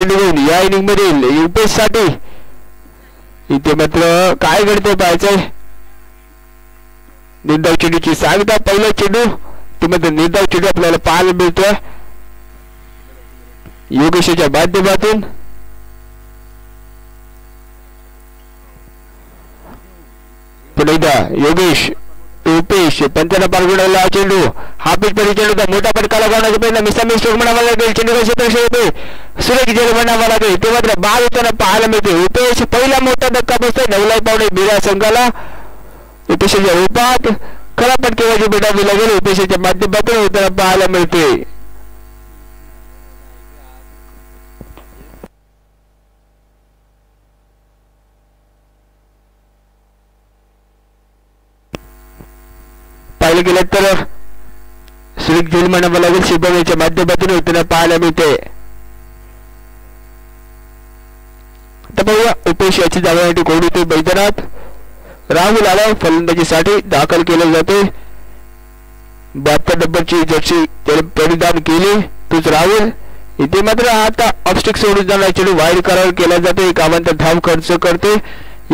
या इनिंग मधील युपेश साठी इथे मात्र काय घडते पाहायचंय. निर्धाव चेंडूची सांगता पहिला चेंडू ते मात्र निर्धाव चेंडू आपल्याला पाहायला मिळतोय योगेशच्या माध्यमातून. पुन्हा एकदा योगेश युपेश पंचांना पारगुणाला चेंडू हा पिच मध्ये चेंडू मोठा फटका लगावण्याचा प्रयत्न मिसामी स्ट्रोक म्हणावा लागेल. चेंडू क्षेत्र येते सुरेख जेल म्हणावा लागेल ते मात्र बाद होताना पाहायला मिळते. युपेश पहिला मोठा धक्का बसतोय 9.5 बिरा संघाला. युपेशच्या रूपात खरा फटकेबाजी भेटावी लागेल युपेशच्या माध्यमातून होताना पाहायला मिळते. पाहिलं गेलं तर सुरेख जेल म्हणावं लागेल शिबवण्याच्या माध्यमातून होताना पाहायला मिळते. आता बघूया उपेश याची जाण्यासाठी कोण होते. बैजनाथ राहुल आला फलंदाजीसाठी दाखल केले जाते. 72 नंबरची जर्सी त्याने परिधान केली तोच राहुल. इथे मात्र आता ऑफस्टिक सोडून जाणार चेंडू वाईड करार केला जातो. एक अवांतर धाव खर्च करते.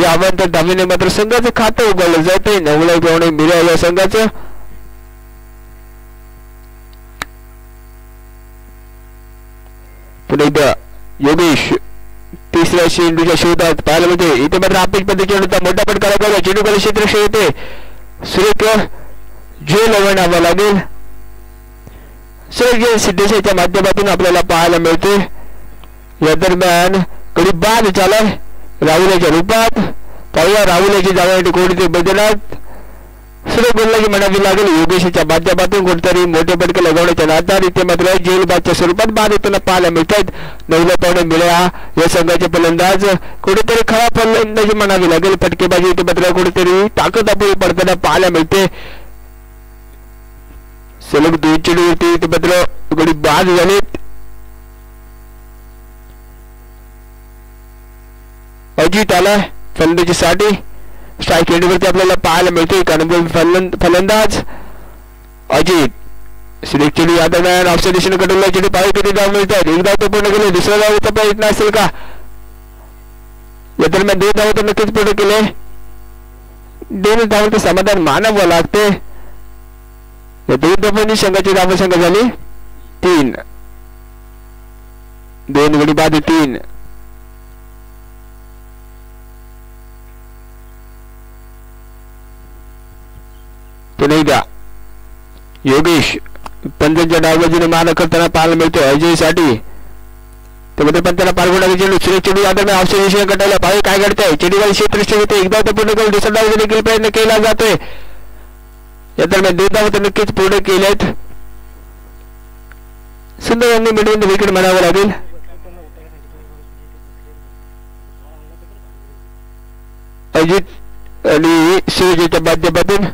या अवांतर धावेने मात्र संघाचं खातं उघडलं जाते. 9.5 मिळाल्या या संघाचं. पुन्हा एकदा योगेश तिसऱ्या चेंडूच्या शोधात पाहायला मिळते. इथे मात्र अपेच पद्धती चेंडूचा मोठा फटका लागला. चेंडू खाली क्षेत्र येते सुरेख जेल म्हणावं लागेल. सुरेख जेल सिद्धेशाच्या माध्यमातून आपल्याला पाहायला मिळते. या दरम्यान कधी बाद झालाय राहुल्याच्या रूपात. पाहूया राहुल्याची जाण्यासाठी कोणते बैजनाथ सुरेख गोलंदाजी म्हणावी लागेल योगेशच्या माध्यमातून कोणतरी मोठे फटके लगावण्याच्या नादात इथे मात्र जेलबादच्या स्वरूपात बाद होताना पाहायला मिळतात. 9.5 मिळ्या या संघाचे फलंदाज कुठेतरी खरा फलंदाजी म्हणावी लागेल. फटकेबाजी इथे मात्र कुठेतरी ताकद अपुरी पडताना पाहायला मिळते. सलग 2 चेंडूवरती इथे मात्र गडी बाद झालेत. अजित आला फलंदाजीसाठी. स्ट्राईक एंडवरती आपल्याला पाहायला मिळते फलंदाज अजित. सुरेख चेंडू या दरम्यान ऑफसाईड दिशेने कडवला चेंडू पाहू किती धाव मिळतात. एक धाव तो पूर्ण केले. दुसरा धावचा प्रयत्न असेल का. या दरम्यान 2 धाव तर नक्कीच पूर्ण केले. 2 धावांचं समाधान मानावं लागते. या 2 धावांनी संघाची धावसंख्या झाली 3. 2 गडी बाद 3. पुन्हा एकदा योगेश पंचांच्या डावबाजूने मारा करताना पाहायला मिळतो अजय साठी. त्यामध्ये पंचांना पारगुणाचा चेंडू सुरेख चेंडू या दरम्यान ऑफसाईड दिशेने कटायला पाहिजे. काय घडतंय चेंडू खाली क्षेत्र येते. एकदा तर पूर्ण करून दुसरा डाव देखील प्रयत्न केला जातोय. या दरम्यान 2 धाव तर नक्कीच पूर्ण केलेत. सुंदर यांनी मिडविन विकेट म्हणावं लागेल. अजित आणि सूर्यच्या माध्यमातून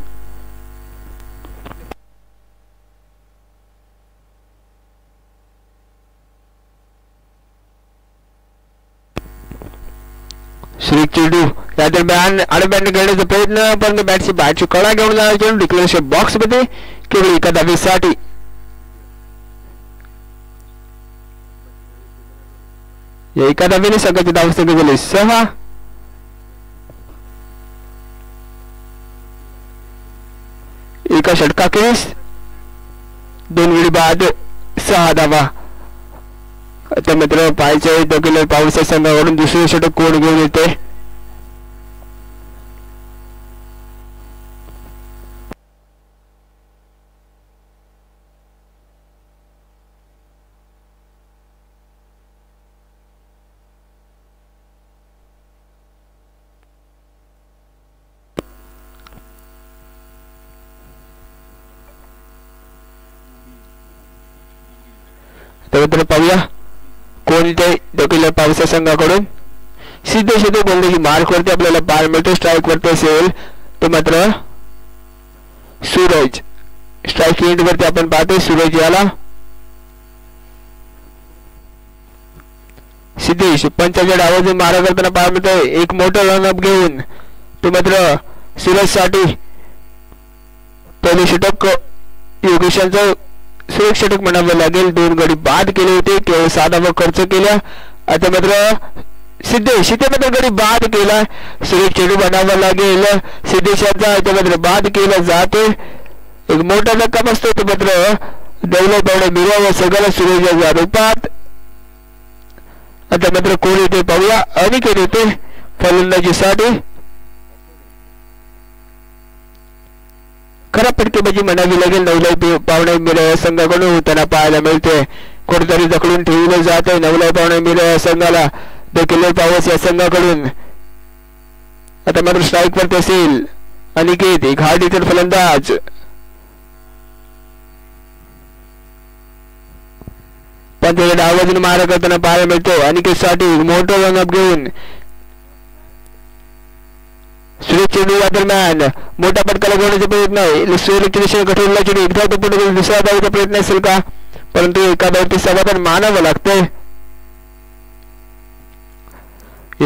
सुरेख चेंडू या दरम्यान आडब्याने खेळण्याचा प्रयत्न पण बॅटची बॅटची कडा घेऊन जाणार चेंडू डिक्लेरेशन बॉक्स मध्ये केवळ एका धावेसाठी. या एका धावेने संघाची धावसंख्या झाली 6. एका षटकाखेरीस 2 गडी बाद 6 धावा. आता मित्र पाहायचं डोकेलर पावसा संघाकडून दुसरे षटक कोण घेऊन येते. तर पाहूया कोणते डोकेलर पावसा संघाकडून सिद्धेश गोलंदाजी मार्क वरती आपल्याला पाहायला मिळतो. स्ट्राईक वरती असेल तो मात्र सूरज. स्ट्राईक एंड वरती आपण पाहतोय सूरज याला. सिद्धेश पंचांच्या डावातून मारा करताना पाहायला मिळतोय. एक मोठा रनअप घेऊन तो मात्र सूरज साठी पहिले षटक योगेशांचं सुरेख षटक म्हणावं लागेल. 2 गडी बाद केले होते. केवळ 7 धावा खर्च केल्या आता मात्र सिद्धेश इथे मात्र गडी बाद केला. सुरेश चेंडू बनावा लागेल. सिद्धेश यांचा इथे मात्र बाद केला जाते. एक मोठा धक्का बसतो तो मात्र दौलत पावणे मिळवा सगळ्याला सुरेश यांच्या रूपात. आता मात्र कोण येते पाहूया. अनिकेत येते फलंदाजीसाठी. खराब फटकेबाजी म्हणावी लागेल. नवलाई पावणे मिळवा संघाकडून होताना पाहायला मिळते. कुठेतरी जखडून ठेवलं जात आहे नवलाई पावणे मिळवा संघाला देखील पावस या संघाकडून. आता मात्र स्ट्राईक वरती असेल अनिकेत. एक हार्ड हिटर फलंदाज. पंचायत आवाजून मारा करताना पाहायला मिळतो. अनिकेत साठी मोठं रनअप घेऊन सुरेश चेंडू या दरम्यान मोठा फटका लगवण्याचा प्रयत्न. सुरेशच्या दिशेने कठोरला चेंडू एकदा तो पुढे दुसऱ्या धावेचा प्रयत्न असेल का, परंतु एका धावेचे समाधान मानावं लागतंय.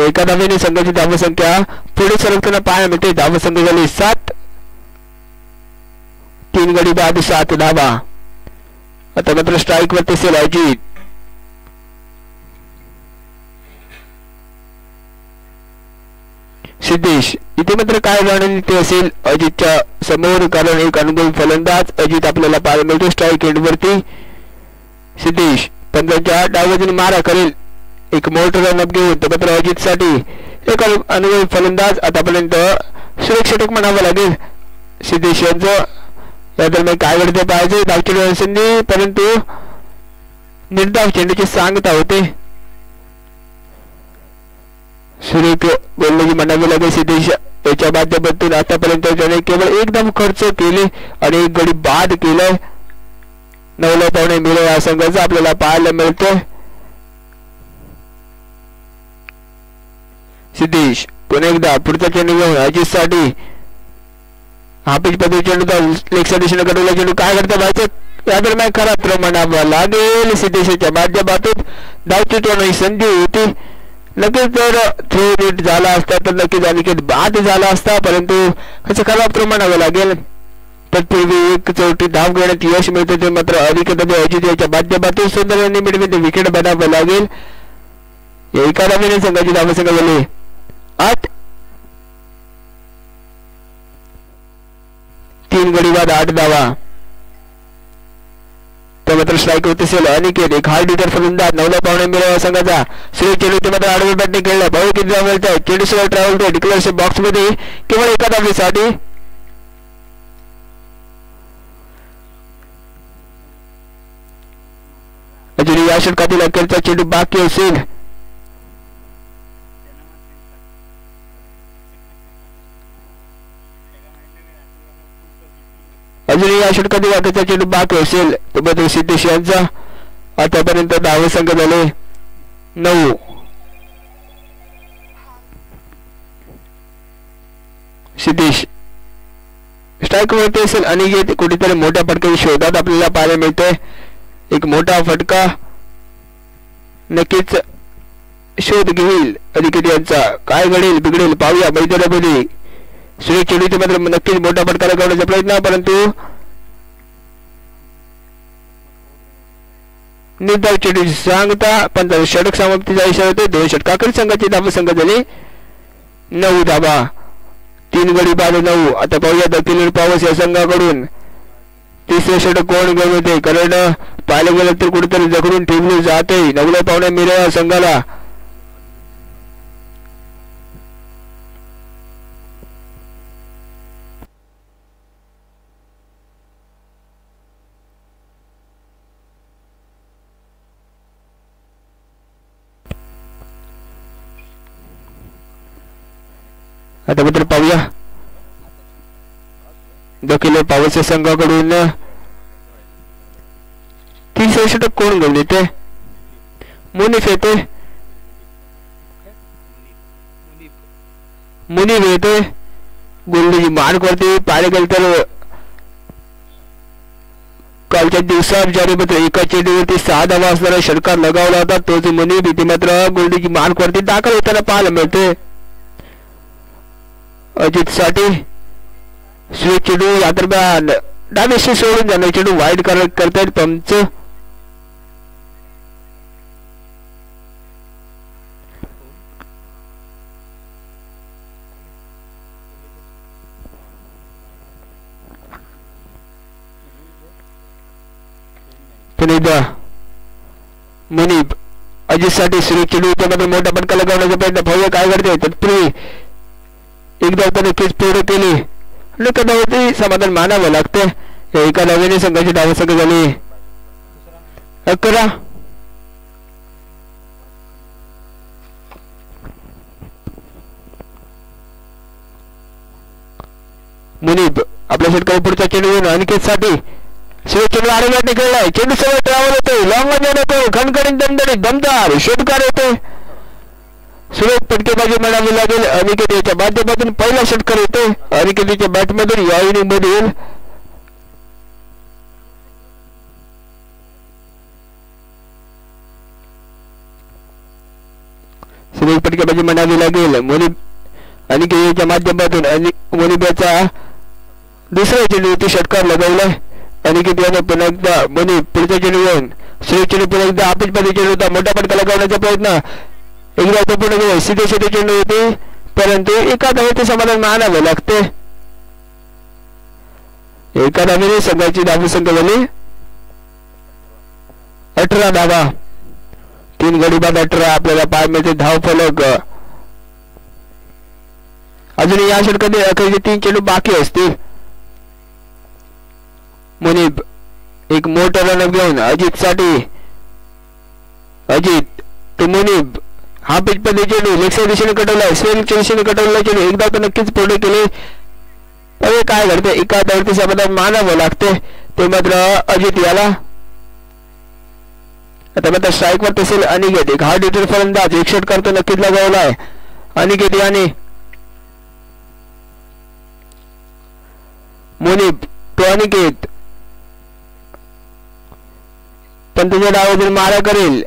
एका धावेने संघाची धावसंख्या पुढे सरकताना पाहायला मिळते. धावसंख्या झाली 7. 3 गडी बाद 7 धावा. आता मात्र स्ट्राईक वरती असेल अजित. सिद्धेश इथे मात्र काय रणनीती असेल अजितच्या समोर, कारण एक अनुभवी फलंदाज अजित आपल्याला पाहायला मिळतो स्ट्राईक एंड वरती. सिद्धेश 15च्या डावबाजूने मारा करेल एक मोठं रनअप घेऊन. तर मात्र अजित साठी एक अनुभवी फलंदाज आतापर्यंत सुरेश षटक म्हणावं लागेल सिद्धेश यांचं. या दरम्यान काय घडते पाहायचे. धावचेंडू संधी, परंतु निर्धाव चेंडूची सांगता होते. सुरेख गोलंदाजी म्हणावी लागेल सिद्धेश याच्या माध्यमातून. आतापर्यंत त्याने केवळ एक धाव खर्च केले आणि एक गडी बाद केलाय. नवला पावणे मिळव या संघाचा आपल्याला पाहायला मिळतोय. सिद्धेश पुन्हा एकदा पुढचा चेंडू घेऊन अजित साठी. हाफिज पदवी चेंडूचा लेगच्या दिशेने कडवला चेंडू काय करता व्हायचं. या दरम्यान खरा क्रम म्हणावा लागेल सिद्धेशच्या माध्यमातून. धावची टोन संधी होती. नक्कीच जर थ्रो नीट झाला असता तर नक्कीच अनिकेत बाद झाला असता, परंतु त्याचं खराब क्रम म्हणावं लागेल. तत्पूर्वी एक चौथी धाव घेण्यात यश मिळते. ते मात्र अनिकेत अजित याच्या माध्यमातून सुंदर निमित्त विकेट बनावं लागेल. एका धावेने संघाची धावसंख्या झाली 8. 3 गडी बाद 8 धावा. तर मात्र स्ट्राईक होत असेल अनिकेत. एक हार्ड हिटर फलंदाज नवला पावणे मिळवा संघाचा. सुरेश चेंडू ते मात्र आडवे बॅटने खेळला. भाऊ किती धाव मिळतात. चेंडू सगळं ट्रॅव्हल होते डिक्लेअरशिप बॉक्स मध्ये केवळ एका धावेसाठी. अजून या षटकातील अखेरचा चेंडू बाकी असेल. अजून या षटकातील अखेरचा चेंडू बाकी असेल. तो बदल सिद्धेश यांचा. आतापर्यंत धावसंख्या झाले 9. सिद्धेश स्ट्राईक वरती असेल आणि कुठेतरी मोठ्या फटक्याच्या शोधात आपल्याला पाहायला मिळतोय. एक मोठा फटका नक्कीच शोध घेईल अनिकेत यांचा. काय घडेल बिघडेल पाहूया मैदानामध्ये. सुरेश चेंडूचे मात्र नक्कीच मोठा फटका लगावण्याचा प्रयत्न, परंतु निर्धाव चेंडूची सांगता. पण षटक समाप्तीचा इशारा होते. 2 षटकातील संघाची धावसंख्या झाली 9 धावा. 3 गडी बाद 9. आता पाहूया दक्षिण पावस या संघाकडून तिसरे षटक कोण घेऊन येते, कारण पाहिलं गेलं तर कुठेतरी जखडून ठेवले जाते नवला पावणे मिळवा संघाला. आता मात्र पाहूया दखिल पावस संघाकडून तिसरे षटक कोण घेऊन येते. मुनीफ येते. मुनीफ येते गोलंदाजी मार्क वरती. पाहिलं गेलं तर कालच्या दिवसात ज्याने मात्र एका चेंडूवरती 6 धावा असणारा षटकार लगावला होता तोच मुनीफ इथे मात्र गोलंदाजी मार्क वरती दाखल होताना पाहायला मिळते. अजित साठी सुरेश चेंडू या दरम्यान डावेशी सोडून जाणार. चेंडू वाईड करतायत पंच. पुन्हा एकदा मुनीब अजितसाठी सुरेख चेंडू त्यामध्ये मोठा फटका लगावण्याचा प्रयत्न पाहूया काय करते. तत्पूर्वी एकदा त्याने केस पूर्ण केली आणि कदाचित समाधान मानावं लागते. एका नवीन संघाची धावसंख्या झाली 11. मुनीब आपल्या षटकावर पुढचा चेंडू घेऊन अनिकेतसाठी सुरेख चेंडू आरोग्यात निघालाय. चेंडू सगळं ट्रॅव्हल होतोय. लॉंग येतो खणखणीत दणदणीत दमदार षटकार येते. सुरेख फटकेबाजी म्हणावी लागेल. अनिकेत याच्या माध्यमातून पहिला षटकार येतो. अनिकेतच्या बॅटमधून या इनिंग मधील सुरेख फटकेबाजी म्हणावी लागेल. मुनीब अनिकेतच्या माध्यमातून मुनीबचा दुसरा चेंडू षटकार लगावलाय. अनिकेत याने पुन्हा एकदा मुनीब पुढचा चेंडू घेऊन सुरेख चेंडू पुन्हा एकदा आपिसमध्ये चेंडू होता. मोठा फटका लगावण्याचा प्रयत्न एकदा तो पुन्हा सीधे चेंडू होते परंतु एका धावेचे समाधान मानावे लागते. एका धावेने संघाची धावसंख्या झाली 18 धावा. 3 गडी बाद 18. आपल्याला पाय मिळते धाव फलक. अजून या षटकातील अखेरचे 3 चेंडू बाकी असतील. मुनीब एक मोठा रनअप घेऊन अजित साठी. अजित तो मुनीब हा पिचमध्ये चेंडू लेगच्या दिशेने कटवलाय. स्विंगच्या दिशेने कटवला चेंडू एकदा तर नक्कीच पूर्ण केले. अरे काय घडते एका धावेचे समाधान मानावं लागते ते मात्र अजित याला. आता मात्र स्ट्राईकवर असेल अनिकेत. एक हार्ड हिटर फलंदाज एक षटकार तो नक्कीच लगावलाय. अनिकेत याने मुनीब तो अनिकेत पण त्याच्या डावातून मारा करेल.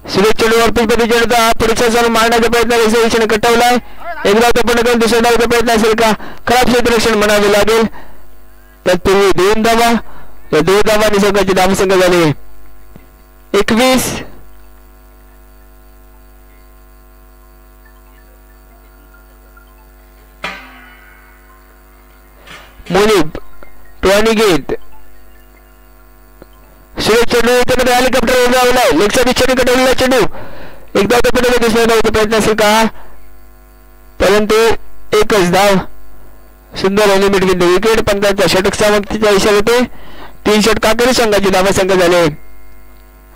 सुरेख चेंडूवर पिचमध्ये चेंडूचा पुढचा सर मारण्याचा प्रयत्न दिशेने कटवलाय. एकदा तो पण करून दुसऱ्या डावाचा प्रयत्न असेल का. खराब क्षेत्ररक्षण म्हणावे लागेल. तत्पूर्वी 2 धावा. या 2 धावांनी संघाची धावसंख्या झाली 21. मुनीब तो अनिकेत सुरेख चेंडू त्यामध्ये हेलिकॉप्टर उडवलाय. लेगच्या दिशेने कटवलेला चेंडू एकदा तो पुढे दुसऱ्या धावाचा प्रयत्न असेल का परंतु एकच धाव. सुंदर लिमिट बिंदू विकेट. पंचांचा षटक समाप्तीचा इशारा येते. 3 षटकांकडे संघाची धावसंख्या झाली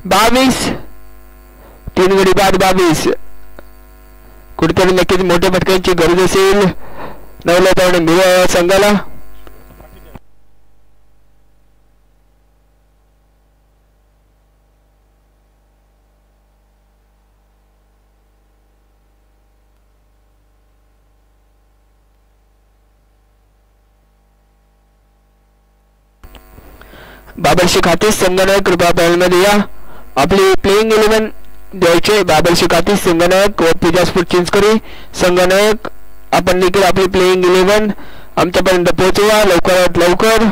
22. 3 गडी बाद 22. कुठेतरी नक्कीच मोठ्या फटक्यांची गरज असेल नवला धावणे मिळाल्या संघाला. बाबरशी खातीस संगणक कृपया पॅनलमध्ये या. आपली प्लेइंग 11 द्यायचे. बाबरशी खातीस संगणक व पूजा स्पोर्ट चिंचकरी संगणक आपण देखील आपली प्लेइंग 11 आमच्यापर्यंत पोहोचवा लवकरात लवकर.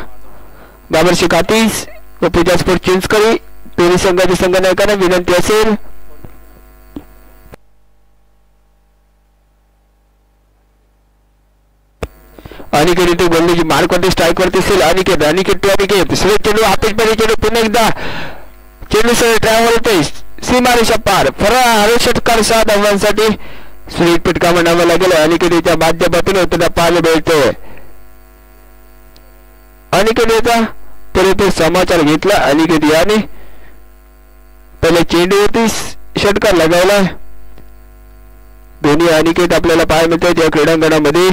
बाबरशी खातीस व पूजा स्पोर्ट चिंचकरी दोन्ही संघाच्या संगणकांना विनंती असेल. अनिकेत इथे गोलंदाजी मार्कवरती स्ट्राईक वरती असेल. अनिकेत सुरेख चेंडू हापीज मध्ये चेंडू पुन्हा एकदा चेंडू सह ट्रॅव्हल होते सीमारेषा पार. फरार षटकार 7 धावांसाठी सुरेख फटका म्हणावा लागेल. अनिकेतच्या माध्यमातून होताना पाहायला मिळते. अनिकेतचा पुरेपूर समाचार घेतला. अनिकेत याने पहिले चेंडूवरती षटकार लगावला. दोन्ही अनिकेत आपल्याला पाहायला मिळतात या क्रीडांगणामध्ये.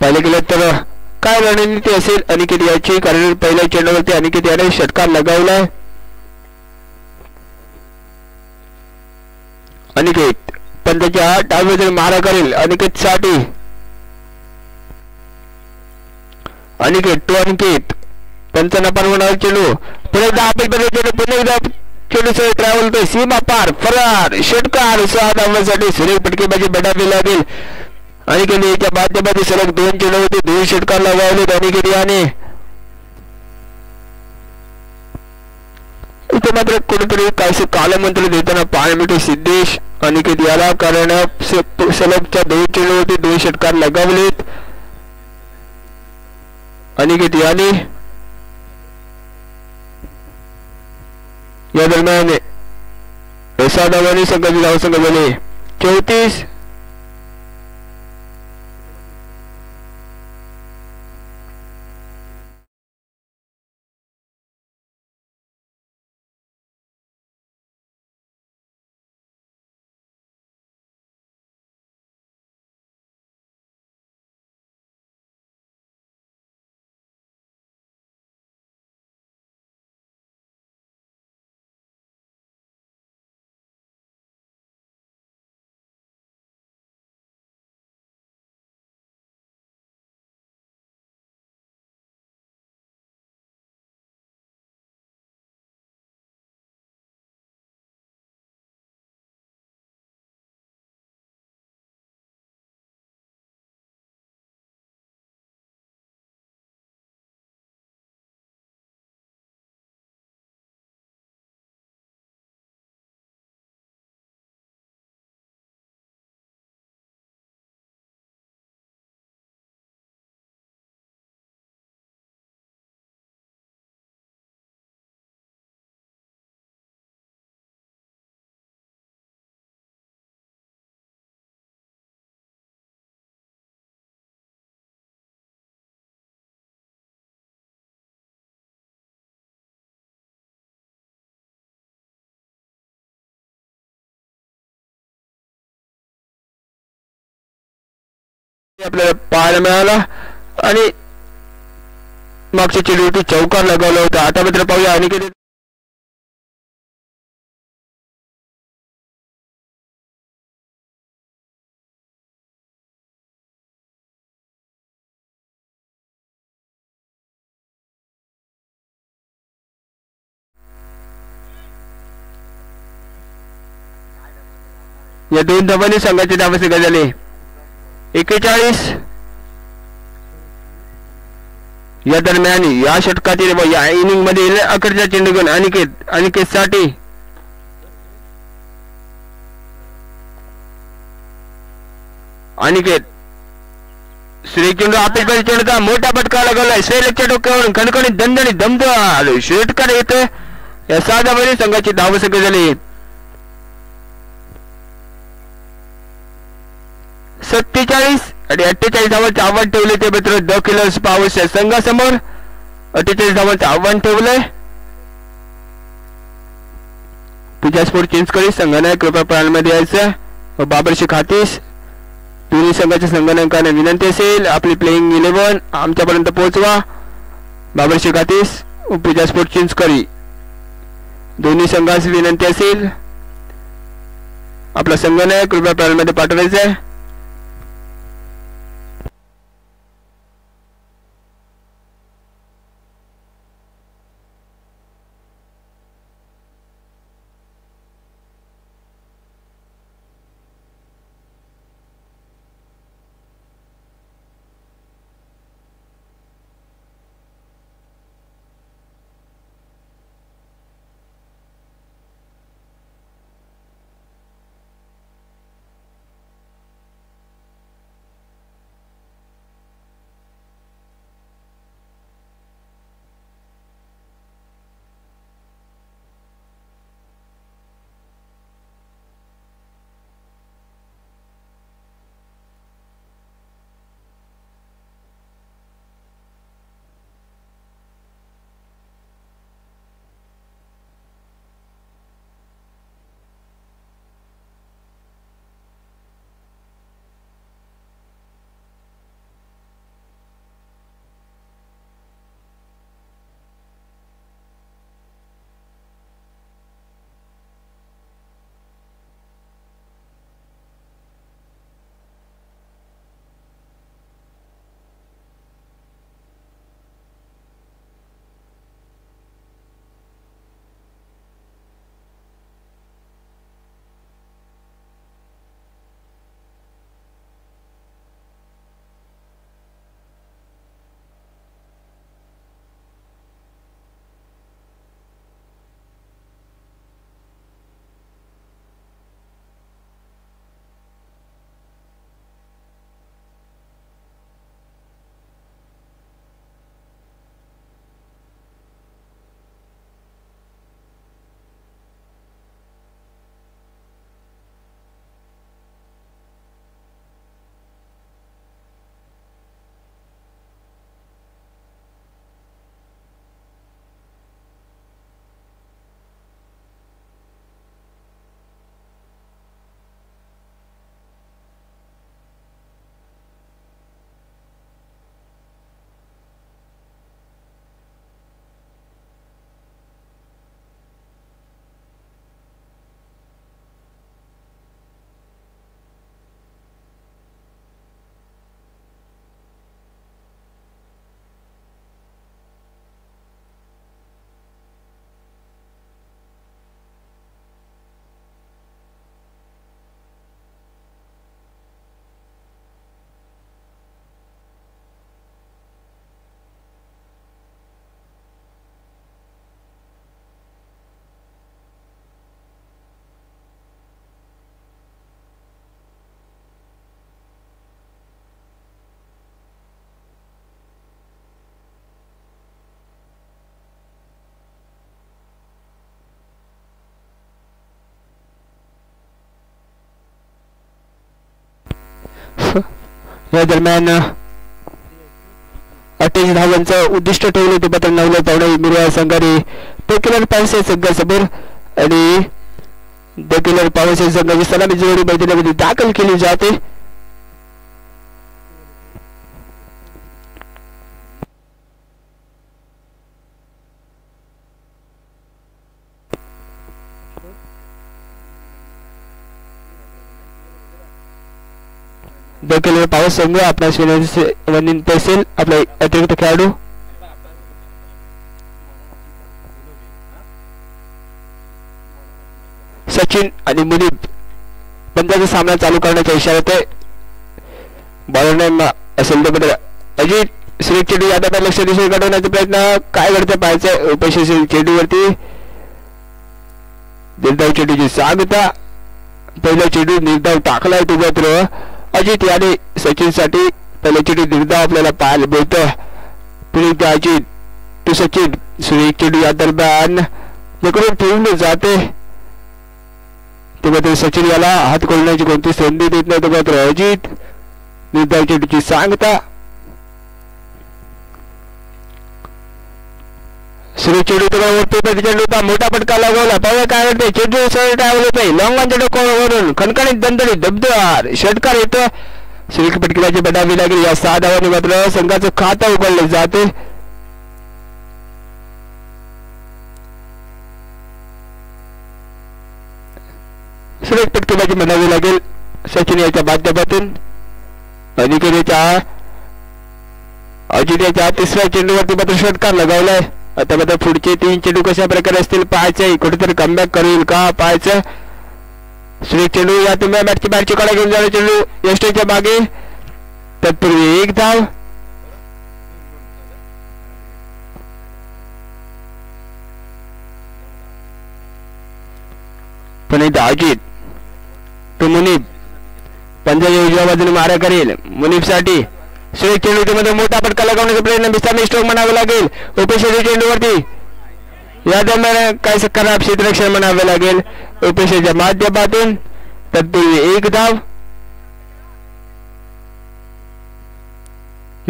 पाहिले गेलं तर काय रणनीती असेल अनिकेत याची. कारण पहिल्या चेंडूवरती अनिकेत याने षटकार लगावलाय. अनिकेत पंतच्या डावीकडे मारा करेल. अनिकेत साठी अनिकेत पंचांना परवाना चेंडू पुन्हा एकदा पुन्हा एकदा चेंडू सह ट्रॅव्हल होतोय सीमा पार. फरार षटकार 6 धावांसाठी सुरेख फटकेबाजी बडावी लागेल. अनिकेत याच्या माध्यमातून सलग 2 चेंडू होते 2 षटकार लगावले. अनिकेत याने इथे मात्र कुठेतरी काहीसे कालमंत्र देताना पाहायला मिळते सिद्धेश अनिकेत याला, कारण सलगच्या 2 चेंडूवरती 2 षटकार लगावलेत. अनिकेत याने या दरम्यान धावांनी संघाची धावसंख्या झाली 34. आपल्याला पाहायला मिळाला आणि मागच्या चेंडूवरती चौकार लगावला होता. आता मात्र पाहूया अनिकेत या 2 धावांनी संघाची धावसंख्या झाली 41. या दरम्यान या षटकातील व या इनिंग मध्ये अखेरचा चेंडू घेऊन अनिकेत साठी अनिकेत श्री चेंडू आपल्या चेंडूचा मोठा फटका लागलाय. श्रीलकच्या डोक्यावरून खणखणीत दणदणीत दमदार षटकार येतोय. या 6 धावांनी संघाची धावसंख्या झाली 47 आणि 48 धावांचे आव्हान ठेवले ते मित्र द किलर्स पावर्स या संघासमोर. 48 धावांचे आव्हान ठेवलंय. पूजा स्पोर्ट चिंचकळी संघाने कृपया पाळण्यामध्ये यायचं व बाबर शेख हातीस दोन्ही संघाच्या संघनायकांना विनंती असेल आपली प्लेइंग 11 आमच्यापर्यंत पोहोचवा. बाबर शेख हातीस व पूजा स्पोर्ट चिंचकळी दोन्ही संघास विनंती असेल आपला संघनायक कृपया पाळण्यामध्ये पाठवायचा आहे. या दरम्यान 28 धावांचं उद्दिष्ट ठेवलं होते मात्र 9 पावणे मिरवा संघाने पेकिलर पावसे संघासमोर आणि पेकिलर पावसे संघाची सलामी जोडी मैदानामध्ये दाखल केली जाते. पेकिलर पावस संघ आपणास विनंती असेल आपले अतिरिक्त खेळाडू सचिन आणि मुनीब पंजाचा सामना चालू करण्याचा इशारा आहे. बॉलर असेल तर अजित श्री चेंडू यादव लक्ष दिशेने घडवण्याचा प्रयत्न काय घडतं पाहायचं. उपस्थित चेंडूवरती निर्धाव चेंडूची सांगता पहिला चेंडू निर्धाव टाकलाय तो मात्र अजित याने सचिन साठी पहिला चेंडू निर्धाव आपल्याला पाहायला मिळतं. पुढे अजित टू सचिन श्री चेंडू या दरम्यान जिकडून फिरून जाते मात्र सचिन याला हात खोलण्याची कोणती संधी देत नाही. मात्र अजित निर्धाव चेंडूची सांगता श्री चेंडू चेंडूचा मोठा फटका लागवला पाहूया काय घडते. चेंडू सरळ ट्रॅव्हल होत आहे लॉंगांच्या डोक्यावरून खणखणीत दणदणीत धबधबार षटकार येतो. श्री फटकेची बडावी लागेल. या 6 धावांनी मात्र संघाचं खातं उघडले जाते. सुरेख फटकेबाजी म्हणावी लागेल सचिन याच्या माध्यमातून. अनिकेतच्या अजिंक्यच्या तिसऱ्या चेंडूवरती मात्र षटकार लगावलाय. आता मात्र पुढचे 3 चेंडू कशा प्रकारे असतील पाहायचे. कुठेतरी कमबॅक करेल का पाहायचं. सुरेख चेंडू या तुम्ही मॅचची बाहेरची कडा घेऊन जाणार चेंडू यष्टीच्या मागे तत्पूर्वी 1 धाव. पण इथं अजित तो मुनीब पंजाबी उजव्या बाजूने मारा करेल. मुनीब साठी सुरेख चेंडूमध्ये मोठा फटका लगावण्याचा प्रयत्न बिस्तामी स्ट्रोक म्हणावे लागेल. उपेशेच्या चेंडूवरती या दरम्यान काय खराब क्षेत्ररक्षण म्हणावे लागेल उपेशेच्या माध्यमातून तत्पूर्वी 1 धाव.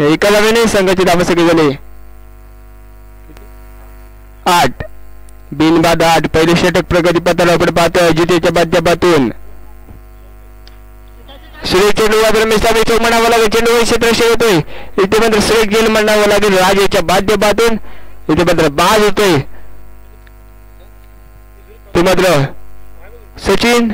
एका धावेने संघाची धावसंख्या झाली 8 बिनबाद 8. पहिले षटक प्रगतीपथाला आपण पाहतो अजितेच्या माध्यमातून. सुरेश चेंडू मिसाबी चौक म्हणावं लागेल. चेंडू क्षेत्ररक्षण होतोय इथे मात्र सुरेश गेल म्हणावं लागेल राजेच्या माध्यमातून. इथे मात्र बाद होतोय तो मात्र सचिन.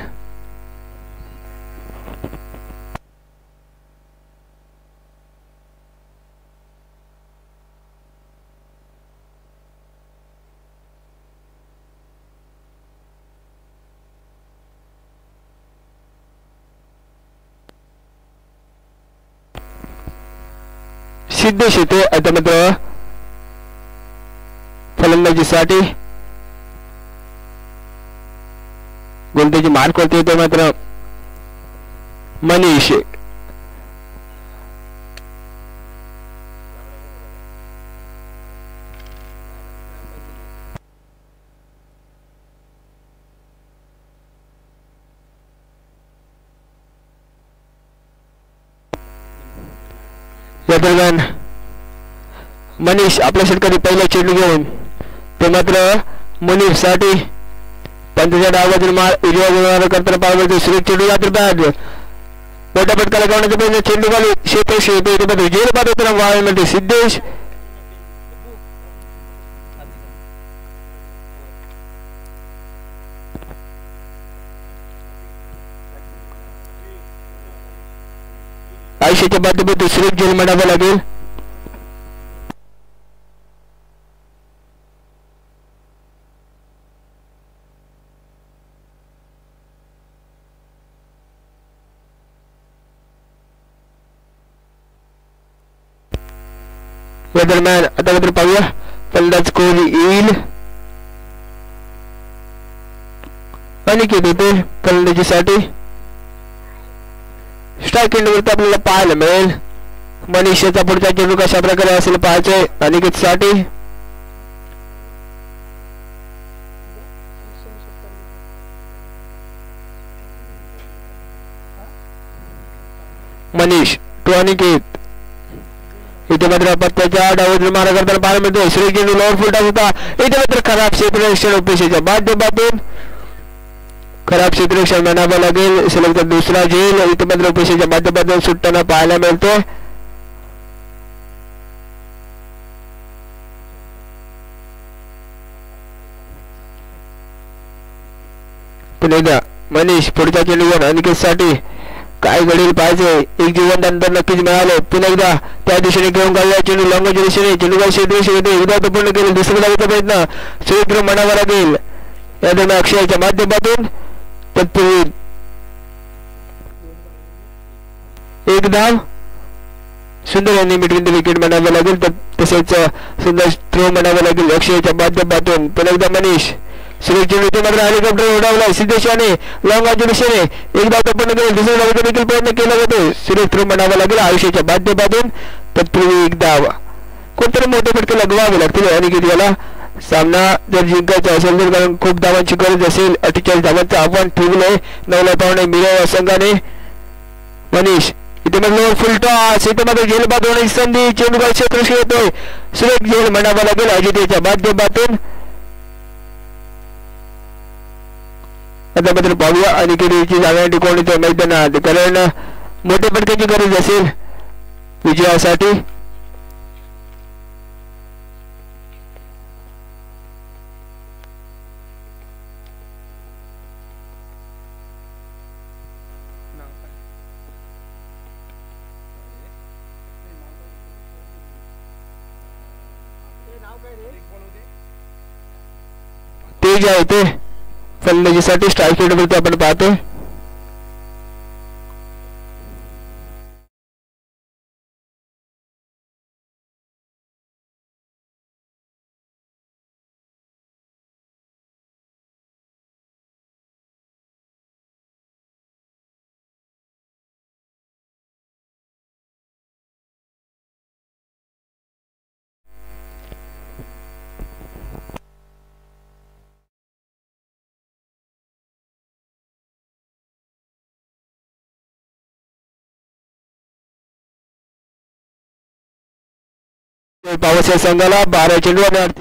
सिद्धेश येतो आता मात्र फलंदाजीसाठी. गोलंदाजी मार्क करते येतो मात्र मनीष. या दरम्यान मनीष आपल्या षटकाने पहिला चेंडू घेऊन ते मात्र मुनीफ साठी पंचाच्या डावाजून उजव्या करताना पाहायला सुरेश चेंडू या दरम्यान मोठा फटका लगावण्याचा प्रयत्न. चेंडू खाली शेतेश येतो जेल बाद होताना वाळमध्ये सिद्धेश. आयुष्याच्या माध्यमातून सुरेश जेल म्हणावं लागेल. या दरम्यान आता मात्र पाहूया फलंदाज कोण येईल. अनिकेत येते फलंदाजीसाठी. स्ट्राईक एंडवरती आपल्याला पाहायला मिळेल. मनीषाचा पुढचा चेंडू कशा प्रकारे असेल पाहायचंय अनिकेत साठी. मनीष टू अनिकेत इथे मात्र पत्त्याच्या डावीकडे मारा करताना पाहायला मिळतोय. सुरेख चेंडू लोअर फुल टॉस होता. इथे मात्र खराब क्षेत्ररक्षण उपेक्षेच्या माध्यमातून खराब क्षेत्ररक्षण म्हणावं लागेल. सलग दुसरा झेल इथे मात्र उपेक्षेच्या माध्यमातून सुटताना पाहायला मिळतोय. पुन्हा एकदा मनीष पुढच्या चेंडूवर अनिकेत साठी काय घडेल पाहिजे. एक जीवनदान तर नक्कीच मिळाले. पुन्हा एकदा त्या दिशेने घेऊन गावला चेंडू लॉंगच्या दिशेने चेंडू क्षेत्र एकदा तो पूर्ण केले. दुसऱ्या धावेचा प्रयत्न सुरेख म्हणावा लागेल. या दरम्यान अक्षयाच्या माध्यमातून तत्पूर्वी एक धाव सुंदर यांनी मिटून विकेट म्हणावं लागेल. तसेच सुंदर थ्रो म्हणावं लागेल अक्षयाच्या माध्यमातून. पुन्हा एकदा मनीष सुरेख चेंडू मात्र हेलिकॉप्टर उडावला. सिद्धेशाने लॉंगाच्या दिशेने एकदा तो पूर्ण केले. दुसऱ्या धावेचा देखील प्रयत्न केला जातो. सुरेख थ्रो म्हणावं लागेल आयुष्याच्या माध्यमातून. तत्पूर्वी एक धाव कोणतरी मोठे फटके लगवावे लागतील अनिकेत याला. सामना जर जिंकायचा असेल तर कारण खूप धावांची गरज असेल. 48 धावांचं आव्हान ठेवलंय 9 पावणे मिळव संघाने. मनीष इथे मग फुल टॉस इथे मात्र झेल बाद होण्याची संधी. चेंडू क्षेत्र येतोय. सुरेख झेल म्हणावा लागेल अजितेच्या माध्यमातून. आता मात्र पाहूया अनिकेतची जागा टिकवण्याच्या मैदानात कारण मोठ्या फटक्याची गरज असेल विजयासाठी. ते जे आहे ते फलंदाजीसाठी स्ट्राईक रेटवरती आपण पाहतो. पावसाच्या संघाला 12 चेंडू आणि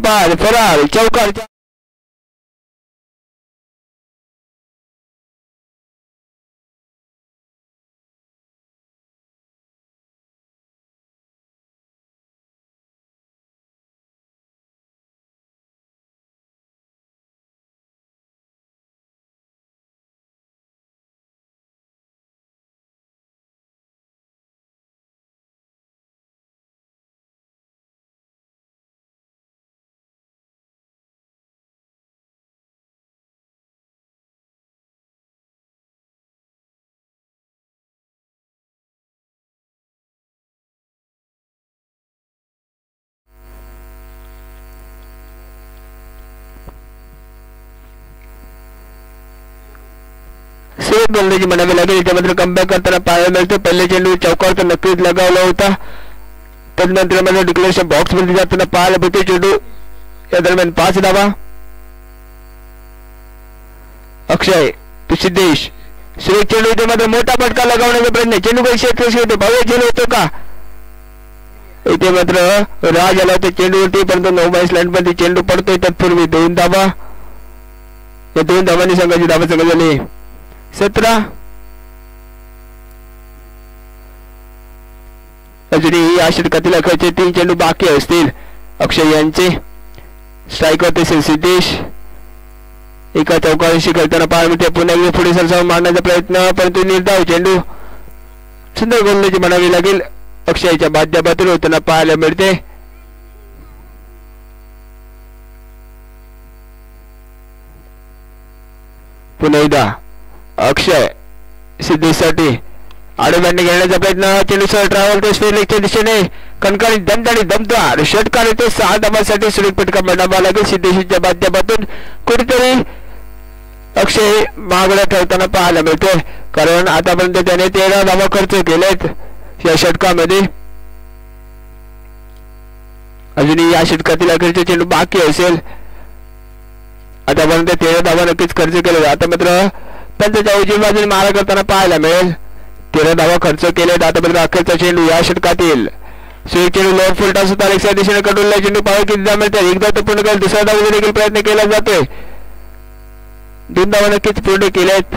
बाद फरार चौकार. सेफ गोलंदाजी म्हणावी लागेल. त्यामध्ये कमबॅक करताना पाहायला मिळतं. पहिले चेंडू चौकार तर नक्कीच लगावला होता. तदनंतर मला डिक्लेरेशन बॉक्स मध्ये जाताना पाहायला मिळते चेंडू. या दरम्यान 5 धावा. अक्षय टू सिद्धेश सुरेख चेंडू इथे मात्र मोठा फटका लगावण्याचा प्रयत्न. चेंडू क्षेत्र भाव्य झेल होतो का इथे मात्र राज आला होता चेंडूवरती परंतु 9 बाय लाईन मध्ये चेंडू पडतोय. तत्पूर्वी 2 धावा. या 2 धावांनी संघाची धावा संख्या झाली 17. अजूनही या षटकातील अखेरचे 3 चेंडू बाकी असतील अक्षय यांचे. स्ट्राईक होते सिद्धेश. एका चौकाशी करताना पाहायला मिळते. पुन्हा एकदा पुढे सरसावून मारण्याचा प्रयत्न परंतु निर्धाव चेंडू. सुंदर गोलंदाजी म्हणावी लागेल अक्षयच्या माध्यमातून होताना पाहायला मिळते. पुन्हा एकदा अक्षय सिद्धेशसाठी आडोबॅटने घेण्याचा प्रयत्न, चेंडूसह ट्रॅव्हल तो स्पेलिंगच्या दिशेने कणकणी दमदारी दमदार षटकार येतो 6 धावांसाठी सुरेख फटका बनावा लागेल सिद्धेशीच्या माध्यमातून. कुठेतरी अक्षय मागला ठेवताना पाहायला मिळतोय, कारण आतापर्यंत त्याने 13 धावा खर्च केलेत या षटकामध्ये. अजूनही या षटकातील अखेरचे चेंडू बाकी असेल. आतापर्यंत 13 धावा नक्कीच खर्च केले. आता मात्र पंचाच्या उजव्या बाजूने मारा करताना पाहायला मिळेल. 13 धावा खर्च केलेत. आतापर्यंत अखेरचा चेंडू या षटकातील सुरेख चेंडू लोअर फुलटा सुद्धा अलेक्सा दिशेने कडून चेंडू पाहावे किती धावा मिळतात. एकदा तो पूर्ण करेल, दुसरा धावा देखील प्रयत्न केला जातोय. 2 धावा नक्कीच पूर्ण केलेत.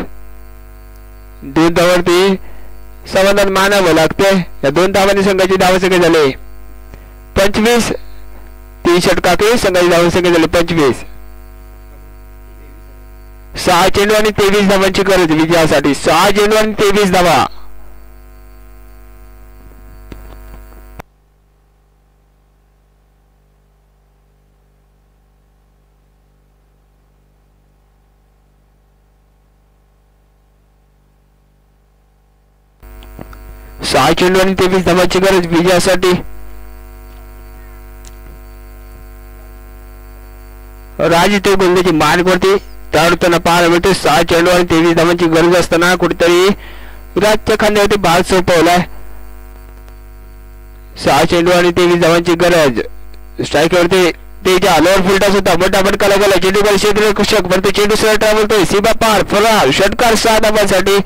2 धावांवरती समाधान मानावं लागतंय. या 2 धावांनी संघाची धावसंख्या झाले 25. 3 षटकातील संघाची धावसंख्या झाली 25. 6 चेंडू आणि 23 धावांची गरज विजयासाठी. 6 चेंडू आणि 23 धावा. चेंडू आणि 23 धावांची गरज विजयासाठी. राज इथे गोलंदाजी मार्गवरती त्यावर पाहायला मिळतो. 6 चेंडू आणि 23 धावांची गरज असताना कुठेतरी राजच्या खांद्यावरती भार सोपवलाय. 6 चेंडू आणि 23 धावांची गरज. स्ट्राईकवरती तेजा लोअर फुलटा सुद्धा मोठा फटका लागला. चेंडू बॉल क्षेत्ररक्षक परंतु चेंडू सरळ ट्रॅव्हल सीमा पार फरार षटकार 6 धावांसाठी.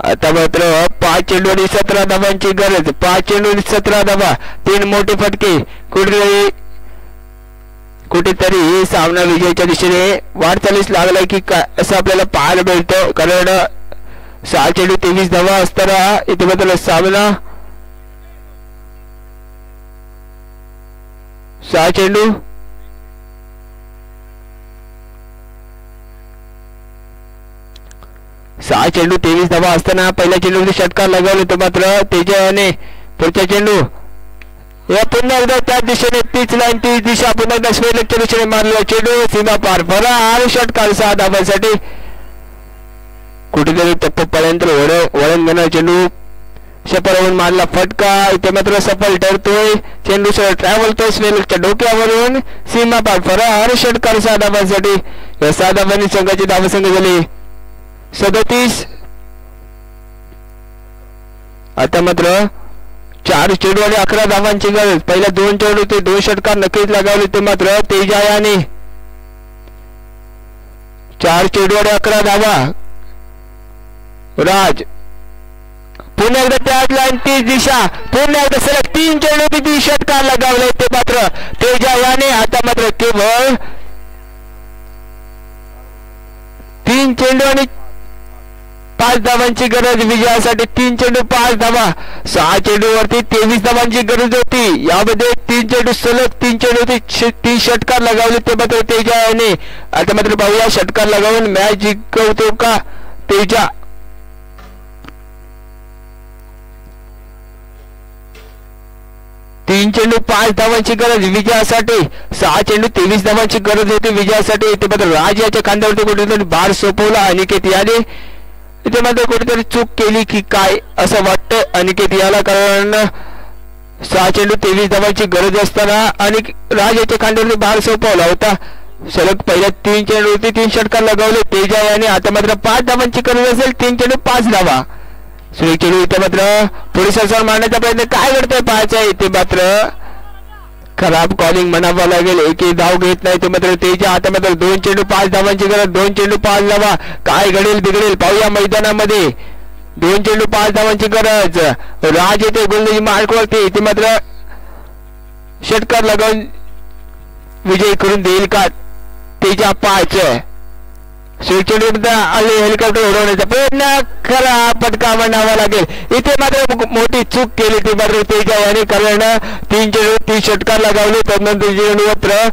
आता मात्र 5 चेंडू आणि 17 धावांची गरज. 5 चेंडू आणि 17 धावा. 3 मोठे फटके. कुठेतरी सामना विजयाच्या दिशेने वाटचालीस लागलाय की काय असं आपल्याला पाहायला मिळतं, कारण 6 चेंडू 23 धावा असताना इथे मात्र सामना 6 चेंडू 23 धावा असताना पहिल्या चेंडूमध्ये षटकार लगावले तो मात्र तेजाने पुढच्या चेंडू या पुन्हा एकदा त्या दिशेने तीच लाईन तीच दिशा पुन्हा एकदा स्पेलिंगच्या दिशेने मारलेला चेंडू सीमा पार फरार षटकार 6 धावांसाठी. कुठेतरी टप्प्यापर्यंत वळण घेणार चेंडू शपरावून मारला फटका इथे मात्र सफल ठरतोय. चेंडू सरळ ट्रॅव्हल तो स्पेलिंगच्या डोक्यावरून सीमा पार फरार षटकार 6 धावांसाठी. या 6 धावांनी संघाची धावसंख्या झाली 37. आता मात्र 4 चेंडू आणि 11 धावांची गरज. पहिल्या 2 चेंडू ते 2 षटकार नक्कीच लगावले ते मात्र तेजा याने 4 चेंडू आणि 11 धावा. राज पुन्हा एकदा त्याच लाईन तीच दिशा पुन्हा एकदा सलग 3 चेंडू 3 षटकार लगावले ते मात्र तेजा याने. आता मात्र केवळ 3 चेंडू आणि 5 धावांची गरज विजयासाठी. 3 चेंडू 5 धावा. 6 चेंडूवरती 23 धावांची गरज होती. यामध्ये 3 चेंडू सलग 3 चेंडू 3 षटकार लगावले ते मात्र तेजा याने. आता मात्र पाहूया षटकार लगावून मॅच जिंकवतो का तेजा. तीन चेंडू 5 धावांची गरज विजयासाठी. 6 चेंडू 23 धावांची गरज होती विजयासाठी. ते मात्र राज याच्या खांद्यावरती कुठेतरी भार सोपवला अनिकेत याने. इथे मात्र कुठेतरी चूक केली की काय असं वाटतं अनिकेत याला, कारण 6 चेंडू 23 धावांची गरज असताना आणि राज याच्या खांद्यावरती भार सोपवला होता. सलग पहिल्या 3 चेंडूवरती 3 षटकार लगावले तेजा याने. आता मात्र 5 धावांची गरज असेल. 3 चेंडू 5 धावा. सुरेख चेंडू इथे मात्र पुढे सरसावर मारण्याचा प्रयत्न काय करतोय पाहायचा. इथे मात्र खराब कॉलिंग म्हणावं लागेल. एकही धाव घेत नाही ते मात्र तेजा. आता मात्र 2 चेंडू 5 धावांची गरज. 2 चेंडू 5 धावा. काय घडेल बिघडेल पाहूया मैदानामध्ये. 2 चेंडू 5 धावांची गरज. राज येते गोलंदाजी मार्कवरती. ते मात्र षटकार लगावून विजय करून देईल का तेजा 5. आले हेलिकॉप्टर उडवण्याचा प्रयत्न खरा फटका म्हणावा लागेल. इथे मात्र मोठी चूक केली ती मात्र तेजा याने, कारण 3 चेंडू 3 षटकार लगावले. त्यानंतर चेंडूवर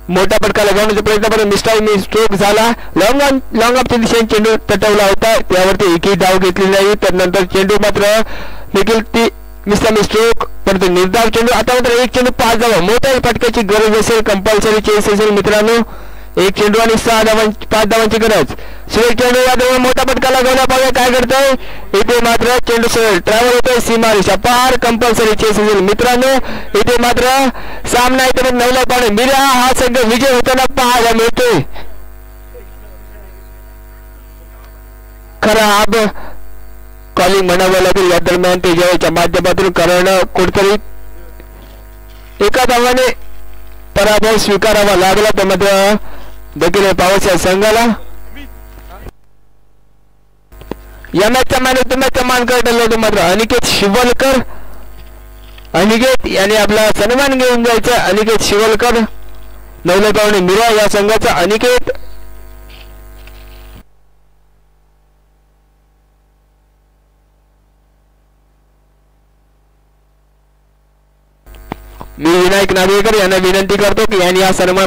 मोठा फटका लगावण्याचा प्रयत्न पण मिस्टाई स्ट्रोक झाला. लॉंग ऑफच्या दिशेने चेंडू तटवला होता. त्यावरती एकही धाव घेतली नाही. त्यानंतर चेंडू मात्र देखील ती मिस्टाई स्ट्रोक परंतु निर्धाव चेंडू. आता मात्र 1 चेंडू 5 धावा. मोठ्या फटक्याची गरज असेल, कंपल्सरी चेस असेल मित्रांनो. एक चेंडू आणि 5 धावांची गरज. सुरेश चेंडू या मोठा फटका लागवला. पाहूया काय करतोय. इथे मात्र चेंडू ट्रॅव्हल होतोय सीमारेषा पार. कंपल्सरी चेस असेल मित्रांनो. इथे मात्र सामना इथे 9 पावणे मिरा हा संघ विजय होताना पाहायला मिळतोय. खरा अब कॉलिंग म्हणावं लागेल या दरम्यान ते जयाच्या माध्यमातून, कारण कुठतरी एका धावाने पराभव स्वीकारावा लागला. तर मात्र देखील पावसाच्या संघाला या मॅचचा मॅन ऑफ द मॅचचा मानकरी ठरला होता मात्र अनिकेत शिवलकर. अनिकेत याने आपला सन्मान घेऊन जायचा. अनिकेत शिवलकर 9 पावणे मिरा या संघाचा अनिकेत. मी विनायक नागवेकर यांना विनंती करतो की यांनी हा सन्मान